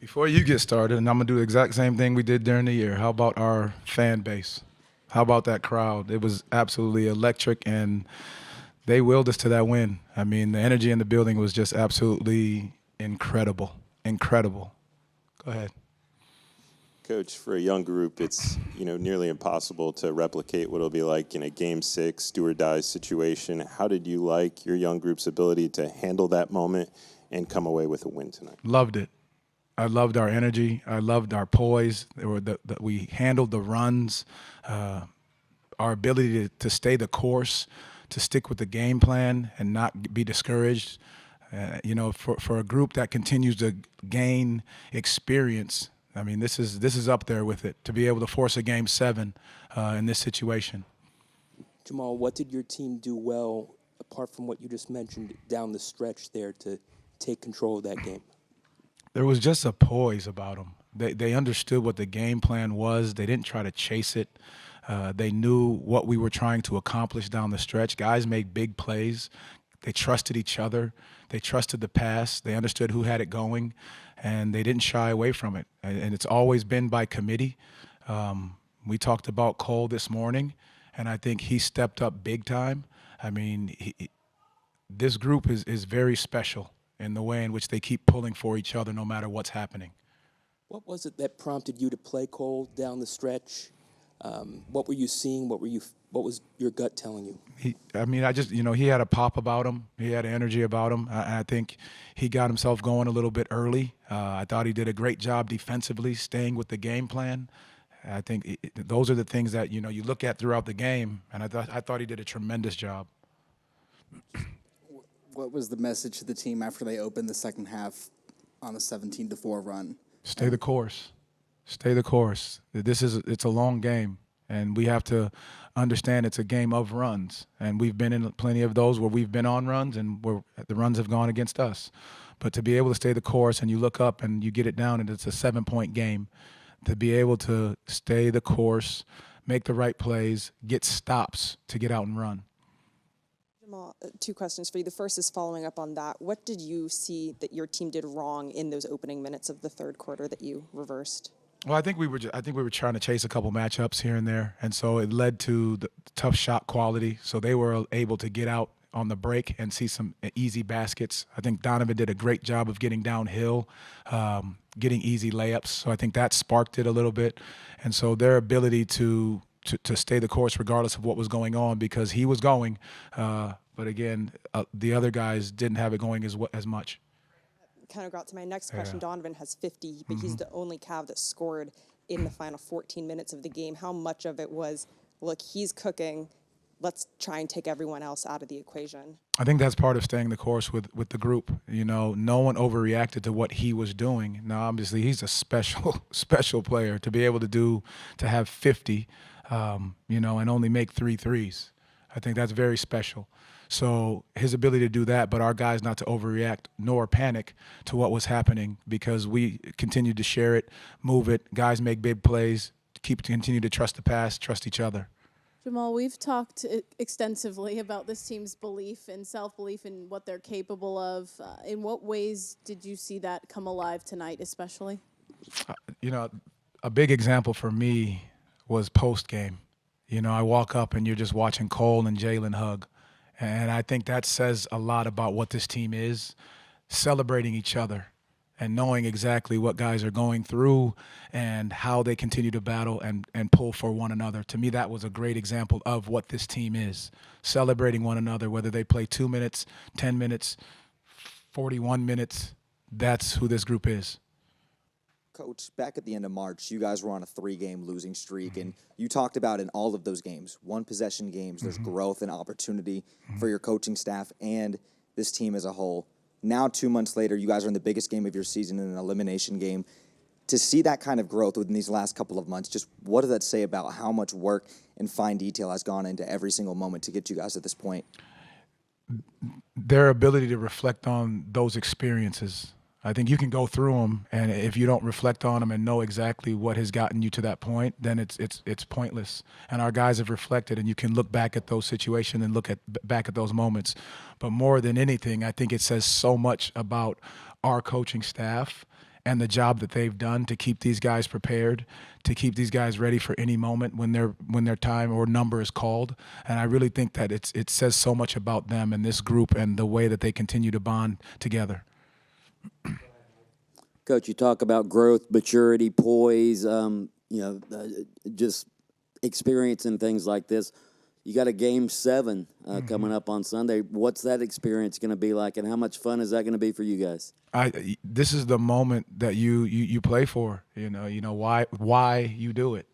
Before you get started, and I'm going to do the exact same thing we did during the year, how about our fan base? How about that crowd? It was absolutely electric, and they willed us to that win. I mean, the energy in the building was just absolutely incredible. Incredible. Go ahead. Coach, for a young group, it's nearly impossible to replicate what it'll be like in a Game 6 do or die situation. How did you like your young group's ability to handle that moment and come away with a win tonight? Loved it. I loved our energy. I loved our poise. We handled the runs, our ability to stay the course, to stick with the game plan and not be discouraged. For a group that continues to gain experience, I mean, this is up there with it, to be able to force a Game 7 in this situation. Jamal, what did your team do well, apart from what you just mentioned, down the stretch there to take control of that game? There was just a poise about them. They understood what the game plan was. They didn't try to chase it. They knew what we were trying to accomplish down the stretch. Guys made big plays. They trusted each other. They trusted the pass. They understood who had it going, and they didn't shy away from it. And it's always been by committee. We talked about Cole this morning, and I think he stepped up big time. I mean, this group is very special in the way in which they keep pulling for each other no matter what's happening. What was it that prompted you to play Cole down the stretch? What were you seeing? What was your gut telling you? He had a pop about him. He had energy about him. I think he got himself going a little bit early. I thought he did a great job defensively, staying with the game plan. I think those are the things that you look at throughout the game, and I thought he did a tremendous job. What was the message to the team after they opened the second half on the 17-4 run? Stay the course. Stay the course. It's a long game, and we have to understand it's a game of runs. And we've been in plenty of those where we've been on runs and where the runs have gone against us. But to be able to stay the course and you look up and you get it down and it's a 7-point game, to be able to stay the course, make the right plays, get stops to get out and run. Jamal, two questions for you. The first is following up on that. What did you see that your team did wrong in those opening minutes of the third quarter that you reversed? Well, I think we were trying to chase a couple matchups here and there, and so it led to the tough shot quality. So they were able to get out on the break and see some easy baskets. I think Donovan did a great job of getting downhill, getting easy layups. So I think that sparked it a little bit, and so their ability to stay the course regardless of what was going on, because he was going. But again, the other guys didn't have it going as much. Kind of got to my next question. Yeah. Donovan has 50, but he's the only Cav that scored in the final 14 minutes of the game. How much of it was, look, he's cooking, let's try and take everyone else out of the equation? I think that's part of staying the course with the group. No one overreacted to what he was doing. Now, obviously, he's a special player to be able to have 50, and only make 3 threes. I think that's very special. So his ability to do that, but our guys not to overreact nor panic to what was happening, because we continued to share it, move it. Guys make big plays, continue to trust the pass, trust each other. Jamal, we've talked extensively about this team's belief and self-belief in what they're capable of. In what ways did you see that come alive tonight, especially? A big example for me was Postgame. I walk up and you're just watching Cole and Jaylen hug. And I think that says a lot about what this team is, celebrating each other and knowing exactly what guys are going through and how they continue to battle and pull for one another. To me, that was a great example of what this team is, celebrating one another, whether they play 2 minutes, 10 minutes, 41 minutes. That's who this group is. Coach, back at the end of March, you guys were on a 3-game losing streak, and you talked about in all of those games, one-possession games, there's growth and opportunity for your coaching staff and this team as a whole. Now, 2 months later, you guys are in the biggest game of your season in an elimination game. To see that kind of growth within these last couple of months, just what does that say about how much work and fine detail has gone into every single moment to get you guys at this point? Their ability to reflect on those experiences. I think you can go through them, and if you don't reflect on them and know exactly what has gotten you to that point, then it's pointless. And our guys have reflected, and you can look back at those situations and look back at those moments. But more than anything, I think it says so much about our coaching staff and the job that they've done to keep these guys prepared, to keep these guys ready for any moment when their time or number is called. And I really think that it says so much about them and this group and the way that they continue to bond together. Coach, you talk about growth, maturity, poise, just experience and things like this. You got a game 7 coming up on Sunday. What's that experience going to be like, and how much fun is that going to be for you guys? This is the moment that you play for. You know why you do it.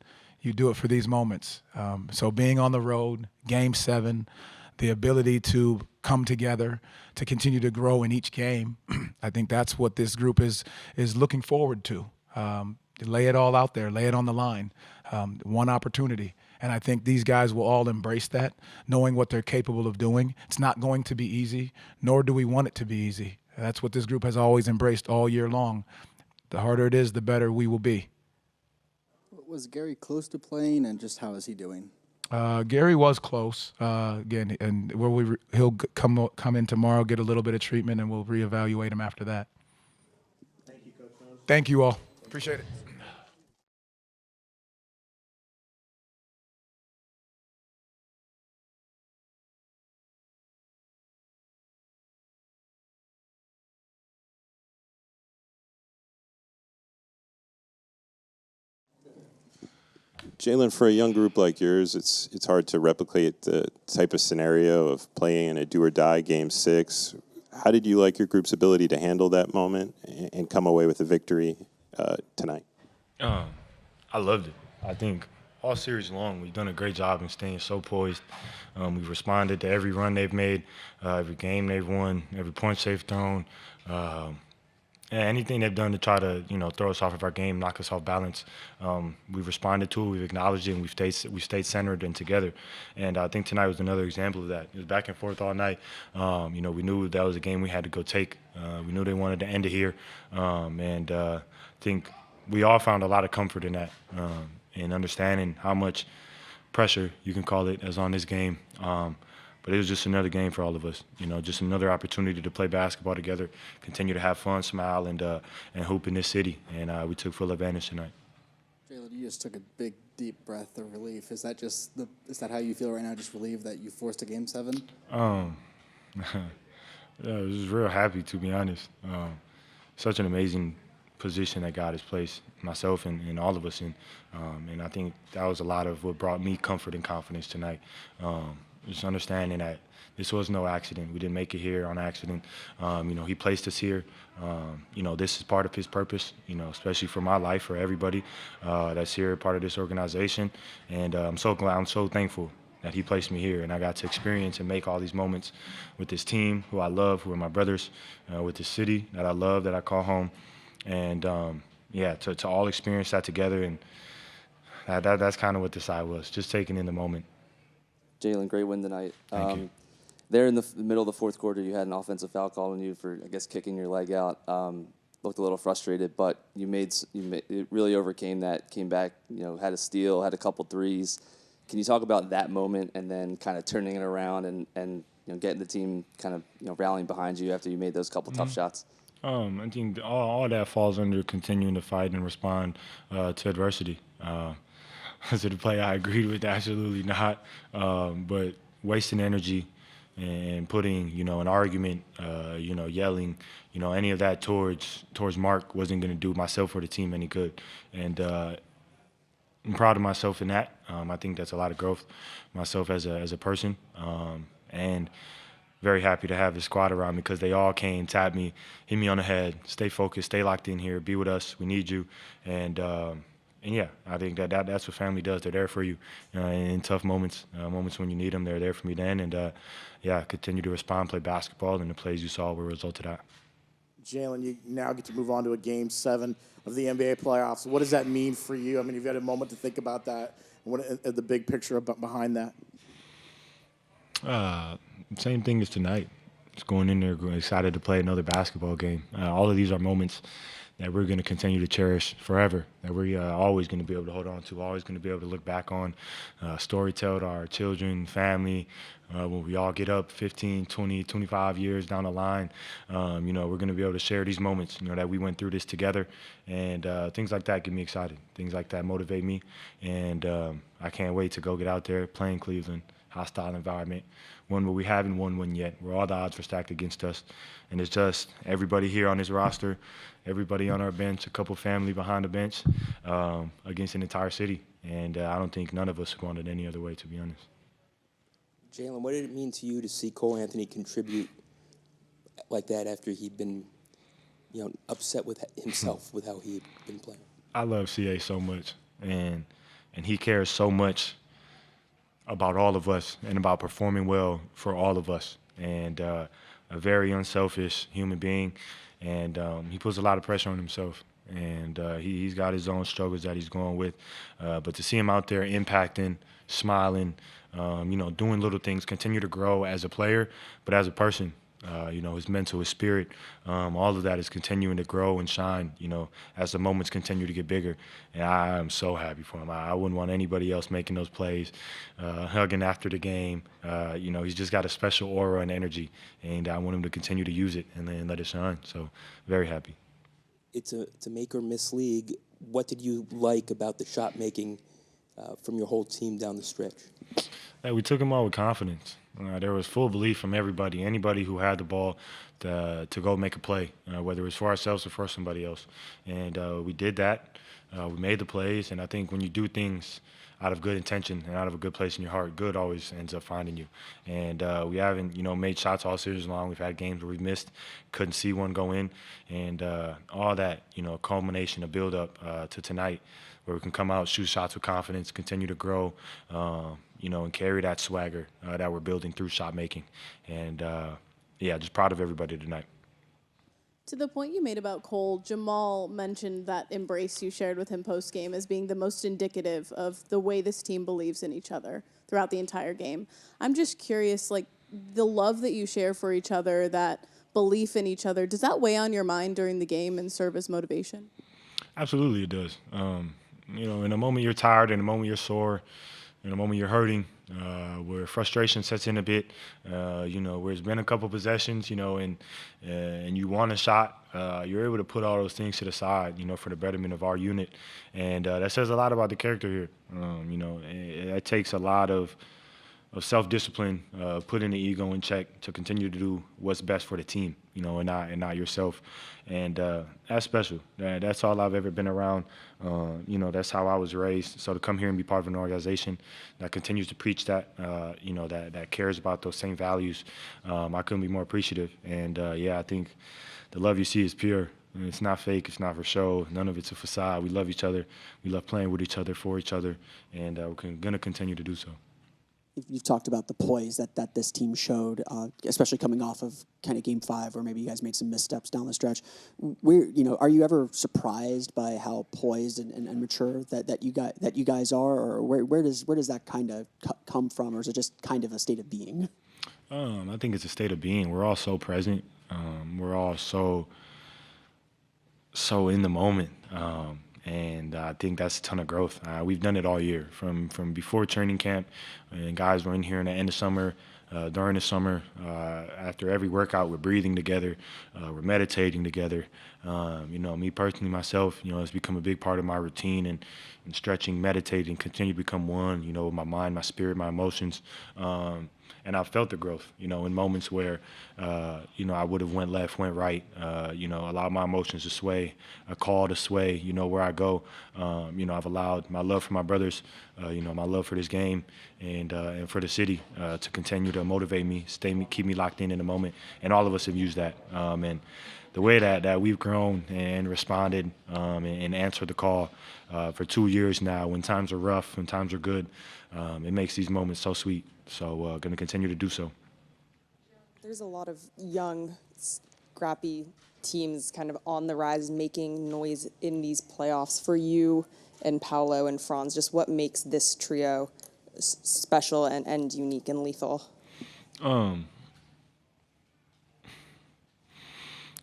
You do it for these moments. So being on the road, game 7, the ability to come together, to continue to grow in each game, I think that's what this group is looking forward to. Lay it all out there, lay it on the line, one opportunity. And I think these guys will all embrace that, knowing what they're capable of doing. It's not going to be easy, nor do we want it to be easy. That's what this group has always embraced all year long. The harder it is, the better we will be. Was Gary close to playing, and just how is he doing? Gary was close again, and he'll come in tomorrow, get a little bit of treatment, and we'll reevaluate him after that. Thank you, Coach Mose. Thank you all. Appreciate it. Jaylen, for a young group like yours, it's hard to replicate the type of scenario of playing in a do-or-die game 6. How did you like your group's ability to handle that moment and come away with a victory tonight? I loved it. I think all series long, we've done a great job in staying so poised. We've responded to every run they've made, every game they've won, every punch they've thrown. Anything they've done to try to, throw us off of our game, knock us off balance, we've responded to it, we've acknowledged it, and we've stayed centered and together. And I think tonight was another example of that. It was back and forth all night. We knew that was a game we had to go take. We knew they wanted to end it here, and I think we all found a lot of comfort in that, and understanding how much pressure, you can call it, is on this game. But it was just another game for all of us, just another opportunity to play basketball together, continue to have fun, smile, and hoop in this city. And we took full advantage tonight. Jaylen, you just took a big, deep breath of relief. Is that how you feel right now, just relieved that you forced a game 7? Yeah, I was just real happy, to be honest. Such an amazing position that God has placed myself and all of us in. And I think that was a lot of what brought me comfort and confidence tonight. Just understanding that this was no accident. We didn't make it here on accident. He placed us here. This is part of his purpose, especially for my life, for everybody that's here, part of this organization. And I'm so glad, I'm so thankful that he placed me here, and I got to experience and make all these moments with this team, who I love, who are my brothers, with this city that I love, that I call home. And to all experience that together, and that's kind of what this side was, just taking in the moment. Jaylen, great win tonight. Thank you. There in the middle of the fourth quarter, you had an offensive foul call on you for, I guess, kicking your leg out. Looked a little frustrated, but you really overcame that. Came back, had a steal, had a couple threes. Can you talk about that moment and then kind of turning it around and getting the team kind of rallying behind you after you made those couple tough shots? I think all that falls under continuing to fight and respond to adversity. Was it a play I agreed with? Absolutely not. But wasting energy and putting, an argument, yelling, any of that towards Mark wasn't going to do myself or the team any good. And I'm proud of myself in that. I think that's a lot of growth, myself as a person, and very happy to have the squad around me because they all came, tapped me, hit me on the head, stay focused, stay locked in here, be with us, we need you. And yeah, I think that's what family does. They're there for you in tough moments, moments when you need them. They're there for me then. And continue to respond, play basketball, and the plays you saw were a result of that. Jaylen, you now get to move on to a Game 7 of the NBA playoffs. What does that mean for you? I mean, you've had a moment to think about that. What the big picture behind that? Same thing as tonight. Just going in there excited to play another basketball game. All of these are moments that we're going to continue to cherish forever, that we're always going to be able to hold on to, always going to be able to look back on, story tell to our children, family, when we all get up 15, 20, 25 years down the line. We're going to be able to share these moments, that we went through this together. And things like that get me excited. Things like that motivate me. And I can't wait to go get out there, play in Cleveland, hostile environment, one where we haven't won one yet, where all the odds are stacked against us. And it's just everybody here on this roster, everybody on our bench, a couple family behind the bench, against an entire city. And I don't think none of us would want it any other way, to be honest. Jaylen, what did it mean to you to see Cole Anthony contribute like that after he'd been, upset with himself with how he'd been playing? I love CA so much, and he cares so much about all of us and about performing well for all of us. And a very unselfish human being, and he puts a lot of pressure on himself. And he's got his own struggles that he's going with. But to see him out there impacting, smiling, doing little things, continue to grow as a player, but as a person, his mental, his spirit, all of that is continuing to grow and shine, as the moments continue to get bigger. And I am so happy for him. I wouldn't want anybody else making those plays, hugging after the game. He's just got a special aura and energy, and I want him to continue to use it and then let it shine. So very happy. It's a make or miss league. What did you like about the shot making from your whole team down the stretch? We took them all with confidence. There was full belief from anybody who had the ball to go make a play, whether it was for ourselves or for somebody else. And we did that. We made the plays. And I think when you do things out of good intention and out of a good place in your heart, good always ends up finding you. And we haven't, made shots all series long. We've had games where we've missed, couldn't see one go in. And all that, culmination, a build-up to tonight where we can come out, shoot shots with confidence, continue to grow, and carry that swagger that we're building through shot making. And, just proud of everybody tonight. To the point you made about Cole, Jamal mentioned that embrace you shared with him post-game as being the most indicative of the way this team believes in each other throughout the entire game. I'm just curious, the love that you share for each other, that belief in each other, does that weigh on your mind during the game and serve as motivation? Absolutely it does. In a moment you're tired, in a moment you're sore, in a moment you're hurting, where frustration sets in a bit, where it's been a couple possessions, and you want a shot, you're able to put all those things to the side, for the betterment of our unit. And that says a lot about the character here. It takes a lot of self-discipline, putting the ego in check to continue to do what's best for the team, and not yourself. And that's special. That's all I've ever been around. That's how I was raised. So to come here and be part of an organization that continues to preach that, that cares about those same values, I couldn't be more appreciative. And I think the love you see is pure. And it's not fake. It's not for show. None of it's a facade. We love each other. We love playing with each other, for each other, and we're going to continue to do so. You've talked about the poise that this team showed, especially coming off of kind of Game 5, where maybe you guys made some missteps down the stretch. Are you ever surprised by how poised and mature that you guys are, or where does that kind of come from, or is it just kind of a state of being? I think it's a state of being. We're all so present. We're all so in the moment. And I think that's a ton of growth. We've done it all year, from before training camp, and guys were in here in the end of summer, during the summer. After every workout, we're breathing together, we're meditating together. Me personally, myself, it's become a big part of my routine, and stretching, meditating, continue to become one, my mind, my spirit, my emotions. And I've felt the growth, in moments where, I would have went left, went right, allowed my emotions to sway, a call to sway, where I go. I've allowed my love for my brothers, my love for this game and for the city to continue to motivate me, keep me locked in the moment. And all of us have used that. And the way that we've grown and responded and answered the call for 2 years now, when times are rough, when times are good, it makes these moments so sweet. So going to continue to do so. There's a lot of young, scrappy teams kind of on the rise, making noise in these playoffs. For you and Paulo and Franz, just what makes this trio special and unique and lethal?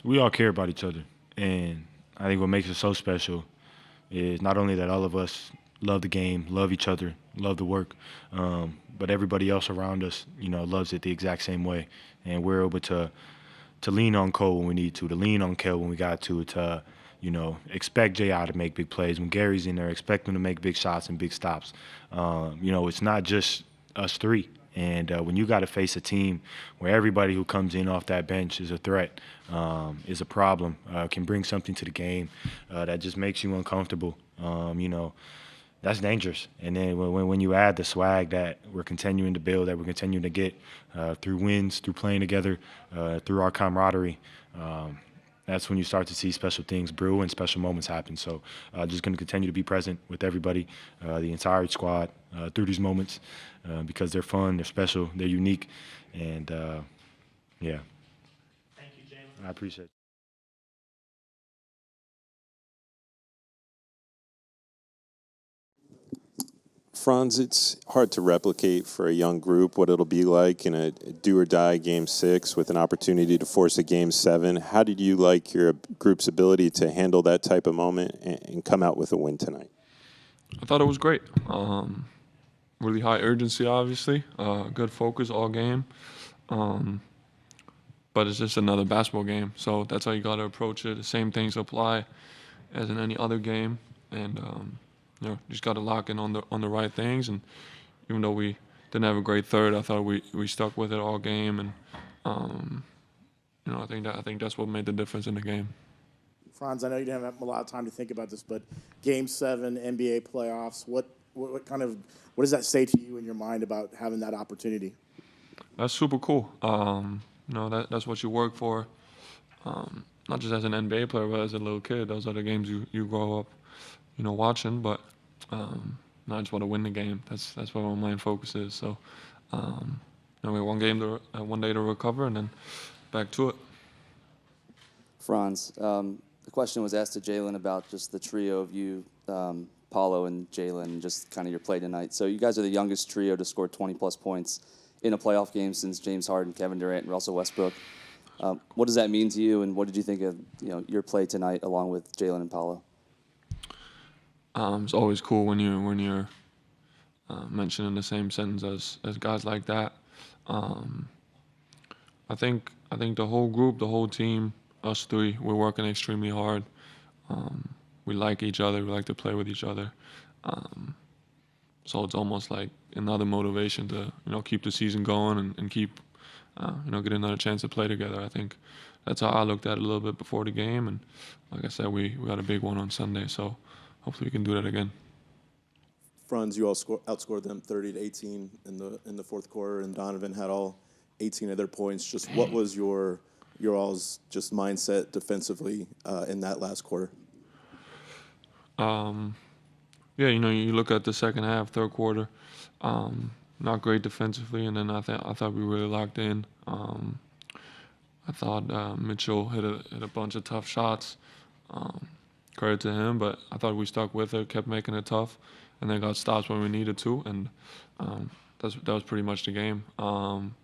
we all care about each other. And I think what makes it so special is not only that all of us love the game, love each other, love the work, but everybody else around us, loves it the exact same way. And we're able to lean on Cole when we need to lean on Kel when we got to expect J.I. to make big plays. When Gary's in there, expect him to make big shots and big stops. It's not just us three. And when you got to face a team where everybody who comes in off that bench is a threat, is a problem, can bring something to the game that just makes you uncomfortable, that's dangerous. And then when you add the swag that we're continuing to build, that we're continuing to get through wins, through playing together, through our camaraderie, that's when you start to see special things brew and special moments happen. So just going to continue to be present with everybody, the entire squad, through these moments because they're fun, they're special, they're unique, and yeah. Thank you, Jaylen. I appreciate it. Franz, it's hard to replicate for a young group what it'll be like in a do-or-die Game 6 with an opportunity to force a Game 7. How did you like your group's ability to handle that type of moment and come out with a win tonight? I thought it was great. Really high urgency, obviously. Good focus all game. But it's just another basketball game, so that's how you got to approach it. The same things apply as in any other game, and just got to lock in on the right things. And even though we didn't have a great third, I thought we stuck with it all game, and I think that's what made the difference in the game. Franz, I know you didn't have a lot of time to think about this, but Game 7, NBA playoffs, what does that say to you in your mind about having that opportunity? That's super cool. That's what you work for, not just as an NBA player, but as a little kid. Those are the games you grow up, watching. But I just want to win the game. That's where my main focus is. So, we have one day to recover, and then back to it. Franz, the question was asked to Jaylen about just the trio of you, Paulo and Jaylen, and just kind of your play tonight. So you guys are the youngest trio to score 20-plus points in a playoff game since James Harden, Kevin Durant, and Russell Westbrook. What does that mean to you, and what did you think of your play tonight along with Jaylen and Paulo? It's always cool when you're mentioned in the same sentence as guys like that. I think the whole group, the whole team, us three, we're working extremely hard. We like each other. We like to play with each other. So it's almost like another motivation to keep the season going and keep get another chance to play together. I think that's how I looked at it a little bit before the game, and like I said, we got a big one on Sunday, so hopefully we can do that again. Franz, you all outscored them 30-18 in the fourth quarter, and Donovan had all 18 of their points. Just what was your all's just mindset defensively in that last quarter? You look at the second half, third quarter, not great defensively, and then I thought we really locked in. I thought Mitchell hit a bunch of tough shots. Credit to him, but I thought we stuck with it, kept making it tough, and then got stops when we needed to, and that was pretty much the game.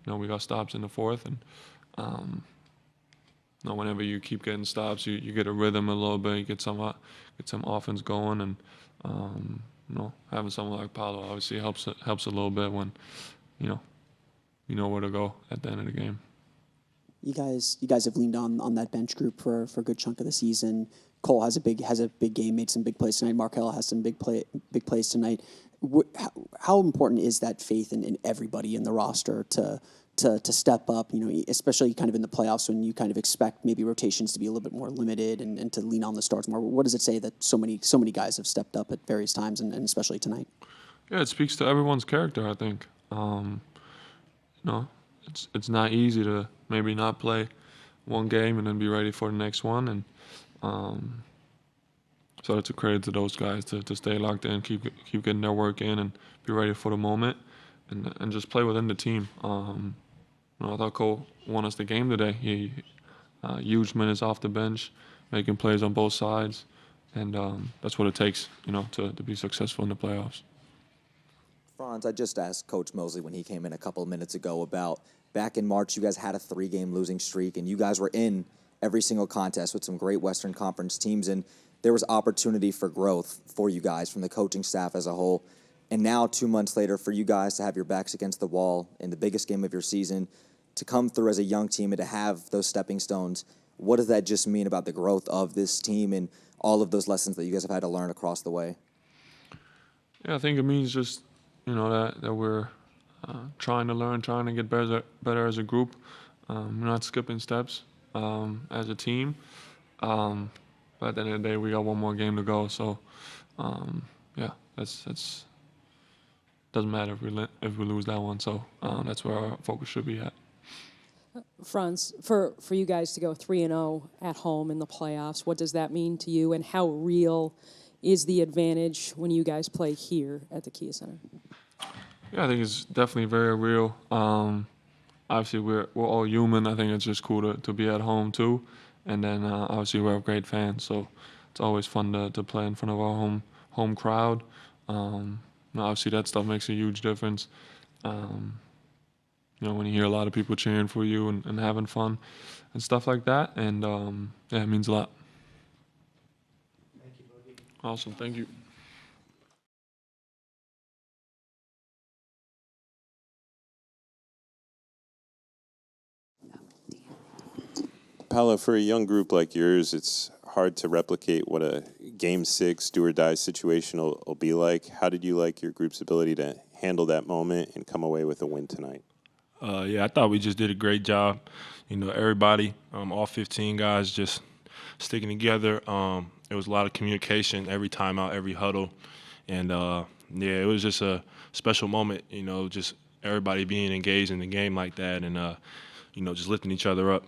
We got stops in the fourth, and whenever you keep getting stops, you get a rhythm a little bit, you get some offense going, and having someone like Paulo obviously helps a little bit when you know where to go at the end of the game. You guys have leaned on that bench group for a good chunk of the season. Cole has a big game, made some big plays tonight. Markelle has some big plays tonight. How important is that faith in everybody in the roster to step up? Especially kind of in the playoffs when you kind of expect maybe rotations to be a little bit more limited and to lean on the stars more. What does it say that so many guys have stepped up at various times and especially tonight? Yeah, it speaks to everyone's character, I think. It's not easy to maybe not play one game and then be ready for the next one, and so it's a credit to those guys to stay locked in, keep getting their work in, and be ready for the moment, and just play within the team. I thought Cole won us the game today. He huge minutes off the bench, making plays on both sides, and that's what it takes, to be successful in the playoffs. Franz, I just asked Coach Mose when he came in a couple of minutes ago about back in March, you guys had a 3-game losing streak, and you guys were in every single contest with some great Western Conference teams, and there was opportunity for growth for you guys from the coaching staff as a whole. And now 2 months later, for you guys to have your backs against the wall in the biggest game of your season, to come through as a young team and to have those stepping stones, what does that just mean about the growth of this team and all of those lessons that you guys have had to learn across the way? Yeah, I think it means just, that we're trying to learn, trying to get better as a group. We're not skipping steps as a team. But at the end of the day, we got one more game to go. So, that's doesn't matter if we lose that one. So that's where our focus should be at. Franz, for you guys to go 3-0 at home in the playoffs, what does that mean to you, and how real is the advantage when you guys play here at the Kia Center? Yeah, I think it's definitely very real. Obviously, we're all human. I think it's just cool to be at home too, and then obviously we have great fans, so it's always fun to play in front of our home crowd. Obviously, that stuff makes a huge difference. When you hear a lot of people cheering for you and having fun and stuff like that. And, it means a lot. Thank you, Boogie. Awesome. Thank you. Paulo, for a young group like yours, it's hard to replicate what a Game 6 do-or-die situation will be like. How did you like your group's ability to handle that moment and come away with a win tonight? Yeah, I thought we just did a great job. Everybody, all 15 guys just sticking together. There was a lot of communication every time out, every huddle. And, it was just a special moment, just everybody being engaged in the game like that and, just lifting each other up.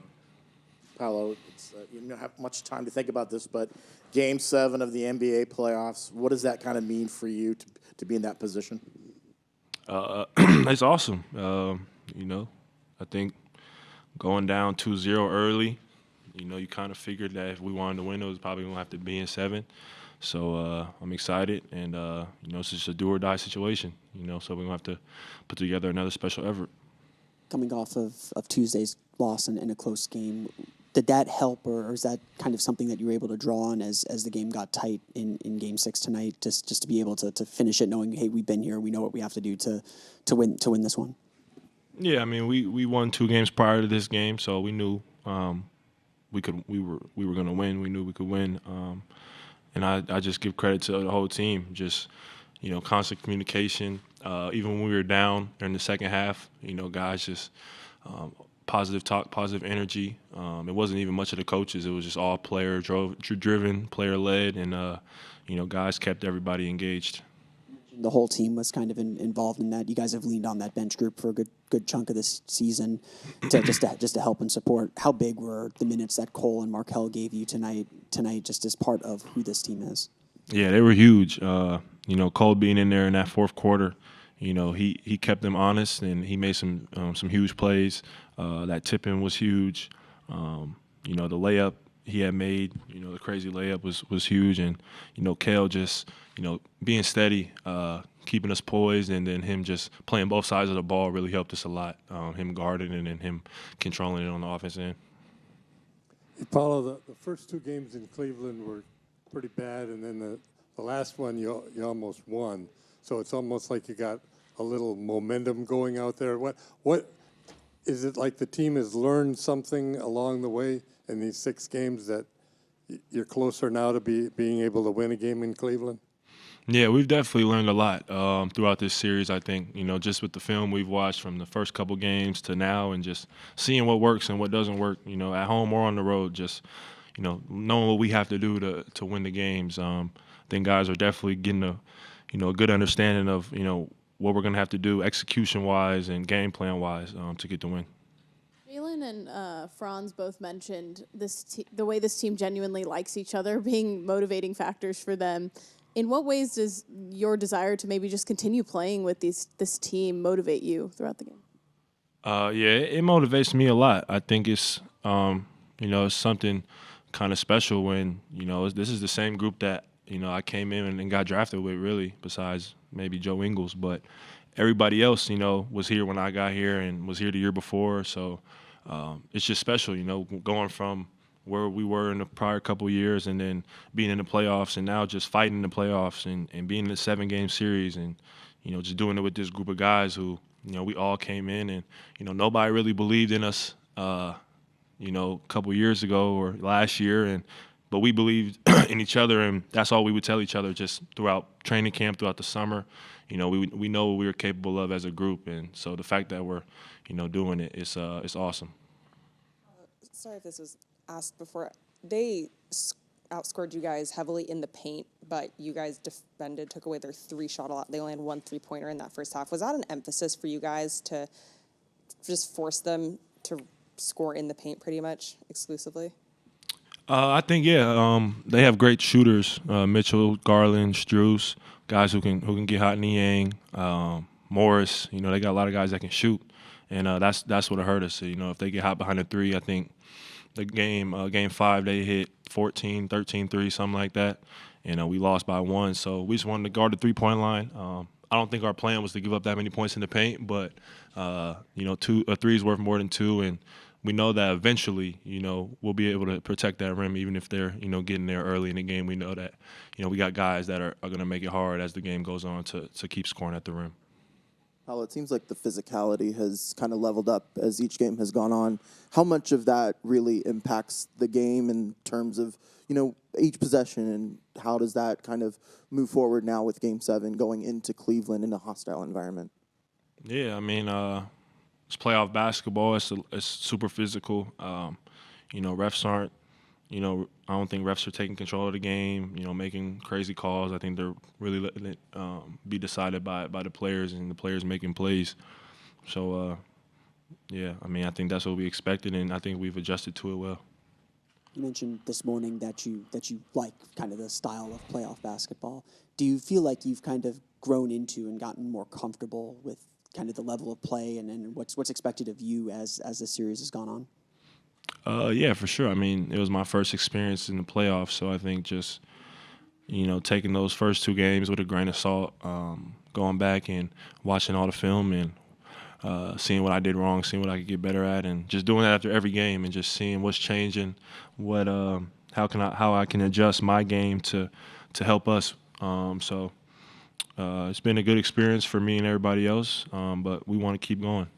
Paolo, you don't have much time to think about this, but Game 7 of the NBA playoffs, what does that kind of mean for you to be in that position? It's awesome. I think going down 2-0 early, you kind of figured that if we wanted to win, it was probably going to have to be in 7. So I'm excited, and, it's just a do-or-die situation, so we're going to have to put together another special effort. Coming off of Tuesday's loss in a close game, did that help, or is that kind of something that you were able to draw on as the game got tight in Game 6 tonight, just to be able to finish it knowing, hey, we've been here, we know what we have to do to win this one? Yeah, I mean, we won 2 games prior to this game, so we knew we were going to win. We knew we could win, and I just give credit to the whole team. Just constant communication. Even when we were down during the second half, guys just positive talk, positive energy. It wasn't even much of the coaches. It was just all player-driven, player-led, and guys kept everybody engaged. The whole team was kind of involved in that. You guys have leaned on that bench group for a good chunk of this season just to help and support. How big were the minutes that Cole and Markelle gave you tonight just as part of who this team is? Yeah, they were huge. Cole being in there in that fourth quarter, he kept them honest, and he made some huge plays. That tip-in was huge. The layup he had made, the crazy layup was huge. And, Kale just, being steady, keeping us poised, and then him just playing both sides of the ball really helped us a lot. Him guarding it and him controlling it on the offense end. Paulo, the first 2 games in Cleveland were pretty bad, and then the last one you almost won. So it's almost like you got a little momentum going out there. What is it like? The team has learned something along the way in these 6 games that you're closer now to being able to win a game in Cleveland? Yeah, we've definitely learned a lot throughout this series, I think, just with the film we've watched from the first couple games to now, and just seeing what works and what doesn't work, at home or on the road, just, knowing what we have to do to win the games. I think guys are definitely getting a good understanding of, what we're going to have to do execution-wise and game plan-wise to get the win. Jaylen and Franz both mentioned the way this team genuinely likes each other being motivating factors for them. In what ways does your desire to maybe just continue playing with this team motivate you throughout the game? It motivates me a lot. I think it's, it's something kind of special when, this is the same group that, I came in and got drafted with, really, besides maybe Joe Ingles. But everybody else, was here when I got here and was here the year before. So it's just special, going from where we were in the prior couple of years, and then being in the playoffs, and now just fighting in the playoffs and being in the 7-game series, and just doing it with this group of guys who we all came in, and nobody really believed in us a couple of years ago or last year, but we believed in each other, and that's all we would tell each other just throughout training camp, throughout the summer. We know what we were capable of as a group, and so the fact that we're doing it, it's awesome. Sorry if this was asked before. They outscored you guys heavily in the paint, but you guys defended, took away their 3-shot a lot. They only had 1 3-pointer in that first half. Was that an emphasis for you guys to just force them to score in the paint pretty much exclusively? I think they have great shooters. Mitchell, Garland, Strus, guys who can get hot in the yang. Morris, they got a lot of guys that can shoot, and that's what hurt us. If they get hot behind the 3, I think the game 5 they hit 14, 13 threes, something like that, and we lost by 1. So we just wanted to guard the 3-point line. I don't think our plan was to give up that many points in the paint, but a 3 is worth more than 2, and we know that eventually, we'll be able to protect that rim, even if they're, getting there early in the game. We know that, we got guys that are going to make it hard as the game goes on to keep scoring at the rim. Paolo, it seems like the physicality has kind of leveled up as each game has gone on. How much of that really impacts the game in terms of, each possession, and how does that kind of move forward now with Game 7 going into Cleveland in a hostile environment? Yeah, I mean, it's playoff basketball. It's super physical. Refs aren't, I don't think refs are taking control of the game, making crazy calls. I think they're really letting it be decided by the players, and the players making plays. So, I think that's what we expected, and I think we've adjusted to it well. You mentioned this morning that you like kind of the style of playoff basketball. Do you feel like you've kind of grown into and gotten more comfortable with kind of the level of play and what's expected of you as the series has gone on? Yeah, for sure. I mean, it was my first experience in the playoffs, so I think just, taking those first 2 games with a grain of salt, going back and watching all the film and seeing what I did wrong, seeing what I could get better at, and just doing that after every game and just seeing what's changing, how I can adjust my game to help us. It's been a good experience for me and everybody else, but we want to keep going.